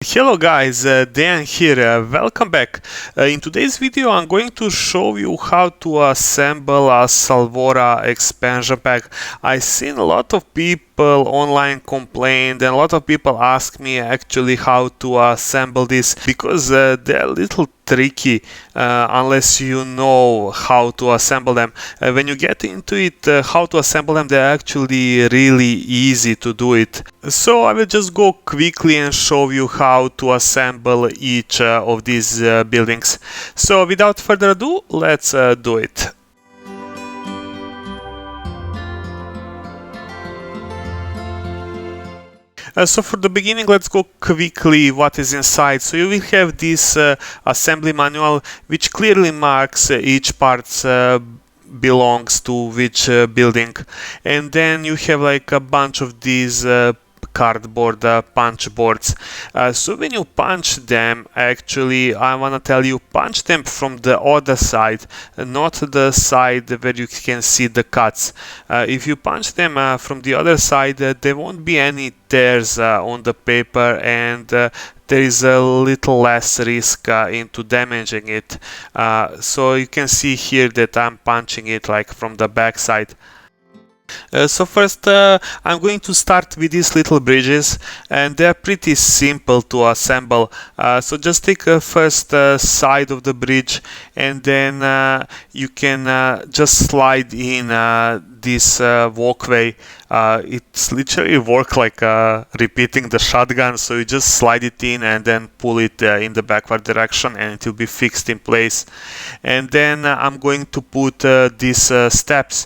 Hello guys, Dan here, welcome back. In today's video I'm going to show you how to assemble a Salvora expansion pack. I've seen a lot of people online complain and a lot of people ask me actually how to assemble this because they're a little tricky unless you know how to assemble them. When you get into it, how to assemble them, they're actually really easy to do it. So I will just go quickly and show you how to assemble each of these buildings. So without further ado, let's do it. So for the beginning, let's go quickly what is inside. So you will have this assembly manual which clearly marks each part belongs to which building, and then you have like a bunch of these cardboard punch boards. So when you punch them, actually I want to tell you, punch them from the other side, not the side where you can see the cuts. If you punch them from the other side, there won't be any tears on the paper, and there is a little less risk into damaging it. So you can see here that I'm punching it like from the back side. So first I'm going to start with these little bridges, and they're pretty simple to assemble. So just take a first side of the bridge, and then you can just slide in this walkway. It's literally work like repeating the shotgun, so you just slide it in and then pull it in the backward direction and it will be fixed in place. And then I'm going to put these steps.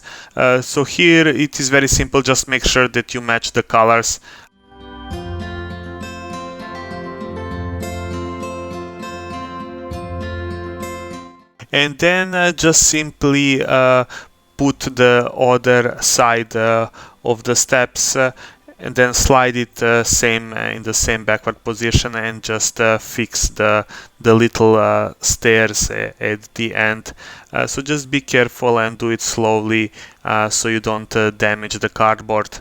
So here it is very simple, just make sure that you match the colors. And then just simply put the other side of the steps and then slide it same in the same backward position, and just fix the little stairs at the end. So just be careful and do it slowly so you don't damage the cardboard.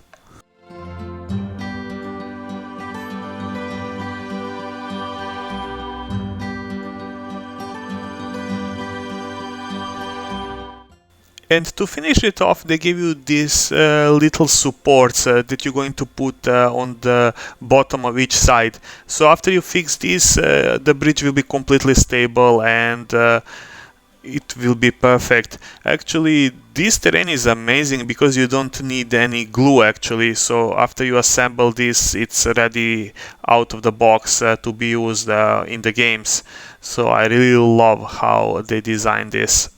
And to finish it off, they give you these little supports that you're going to put on the bottom of each side. So after you fix this, the bridge will be completely stable and it will be perfect. Actually, this terrain is amazing because you don't need any glue actually. So after you assemble this, it's ready out of the box to be used in the games. So I really love how they designed this.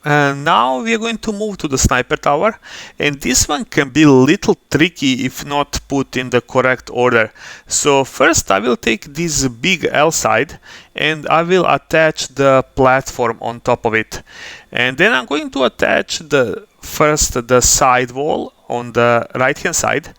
And now we are going to move to the sniper tower, and this one can be a little tricky if not put in the correct order. So first I will take this big L side and I will attach the platform on top of it, and then I'm going to attach the side wall on the right hand side.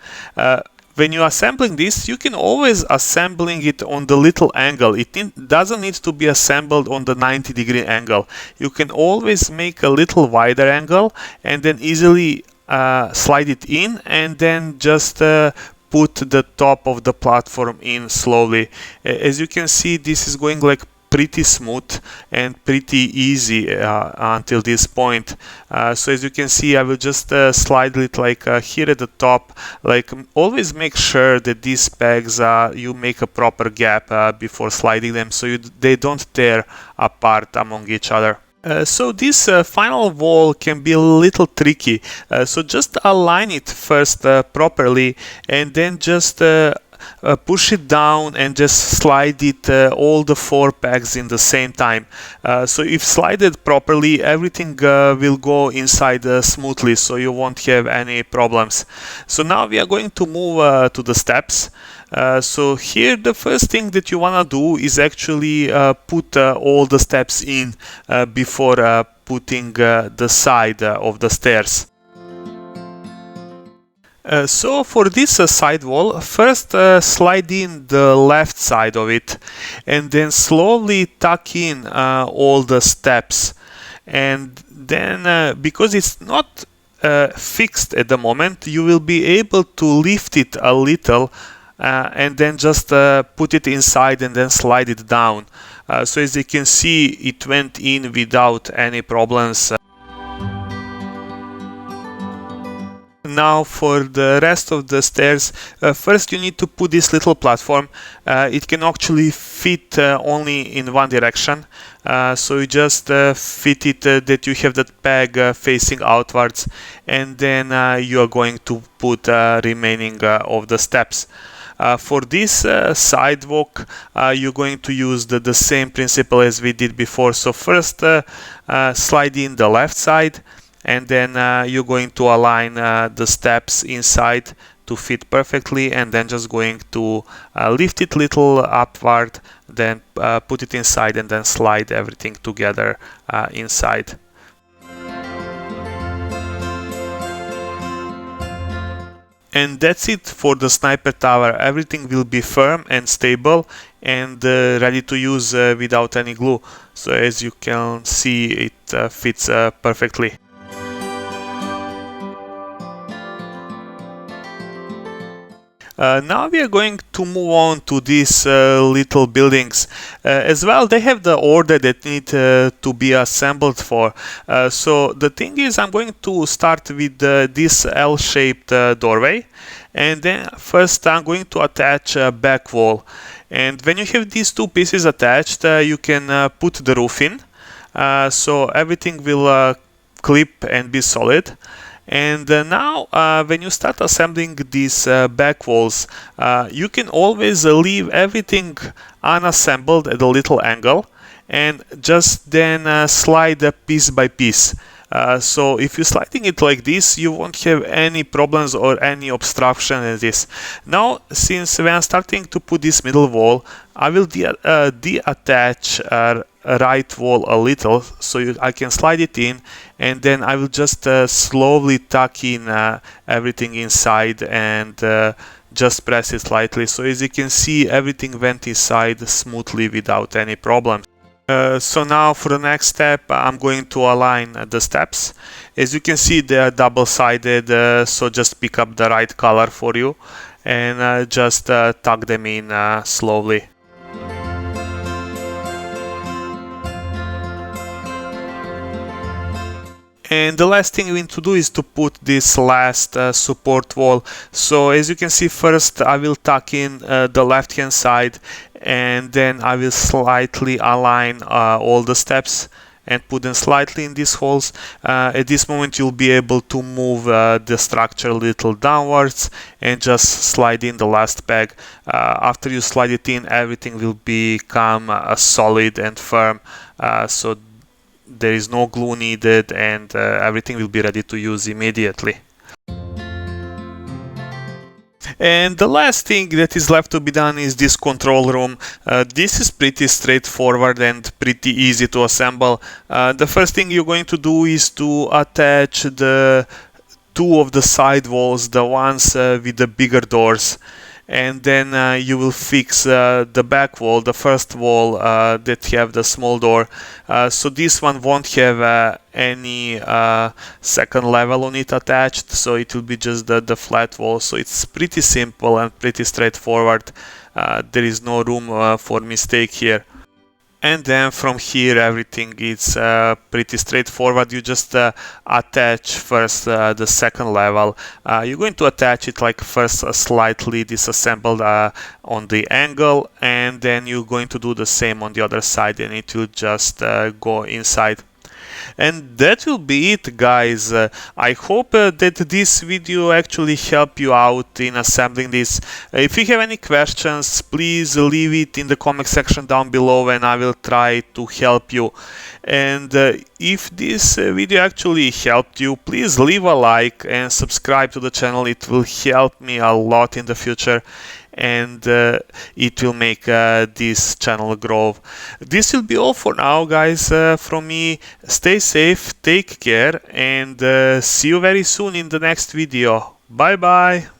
When you're assembling this, you can always assembling it on the little angle. It doesn't need to be assembled on the 90-degree angle. You can always make a little wider angle and then easily slide it in, and then just put the top of the platform in slowly. As you can see, this is going like pretty smooth and pretty easy until this point. So as you can see, I will just slide it like here at the top. Like, always make sure that these pegs you make a proper gap before sliding them, so they don't tear apart among each other. So this final wall can be a little tricky, so just align it first properly, and then just push it down and just slide it all the 4 pegs in the same time. So if slided properly, everything will go inside smoothly, so you won't have any problems. So now we are going to move to the steps. So here the first thing that you want to do is actually put all the steps in before putting the side of the stairs. So for this side wall, first slide in the left side of it, and then slowly tuck in all the steps. And then because it's not fixed at the moment, you will be able to lift it a little and then just put it inside and then slide it down. So as you can see, it went in without any problems. Now for the rest of the stairs, first you need to put this little platform. It can actually fit only in one direction, so you just fit it that you have that peg facing outwards, and then you are going to put remaining of the steps. For this sidewalk, you're going to use the same principle as we did before. So first slide in the left side, and then you're going to align the steps inside to fit perfectly, and then just going to lift it little upward, then put it inside, and then slide everything together inside. And that's it for the sniper tower. Everything will be firm and stable and ready to use without any glue. So as you can see, it fits perfectly. Now we are going to move on to these little buildings. As well, they have the order that need to be assembled for. So the thing is, I'm going to start with this L-shaped doorway, and then first I'm going to attach a back wall. And when you have these two pieces attached, you can put the roof in, so everything will clip and be solid. And now when you start assembling these back walls, you can always leave everything unassembled at a little angle and just then slide piece by piece. So if you're sliding it like this, you won't have any problems or any obstruction in this. Now, since when I'm starting to put this middle wall, I will deattach right wall a little, so I can slide it in, and then I will just slowly tuck in everything inside and just press it slightly. So as you can see, everything went inside smoothly without any problems. So now for the next step, I'm going to align the steps. As you can see, they are double-sided, so just pick up the right color for you and just tuck them in slowly. And the last thing we need to do is to put this last support wall. So as you can see, first I will tuck in the left hand side, and then I will slightly align all the steps and put them slightly in these holes. At this moment you'll be able to move the structure a little downwards and just slide in the last peg. After you slide it in, everything will become solid and firm, so there is no glue needed, and everything will be ready to use immediately. And the last thing that is left to be done is this control room. This is pretty straightforward and pretty easy to assemble. The first thing you're going to do is to attach the two of the side walls, the ones with the bigger doors. And then you will fix the back wall, the first wall that have the small door. So this one won't have any second level on it attached, so it will be just the flat wall. So it's pretty simple and pretty straightforward. There is no room for mistake here. And then from here everything is pretty straightforward. You just attach first the second level. You're going to attach it like first slightly disassembled on the angle, and then you're going to do the same on the other side, and it will just go inside. And that will be it, guys. I hope that this video actually helped you out in assembling this. If you have any questions, please leave it in the comment section down below and I will try to help you. And if this video actually helped you, please leave a like and subscribe to the channel. It will help me a lot in the future, and it will make this channel grow. This will be all for now, guys, from me. Stay safe, take care, and see you very soon in the next video. Bye bye.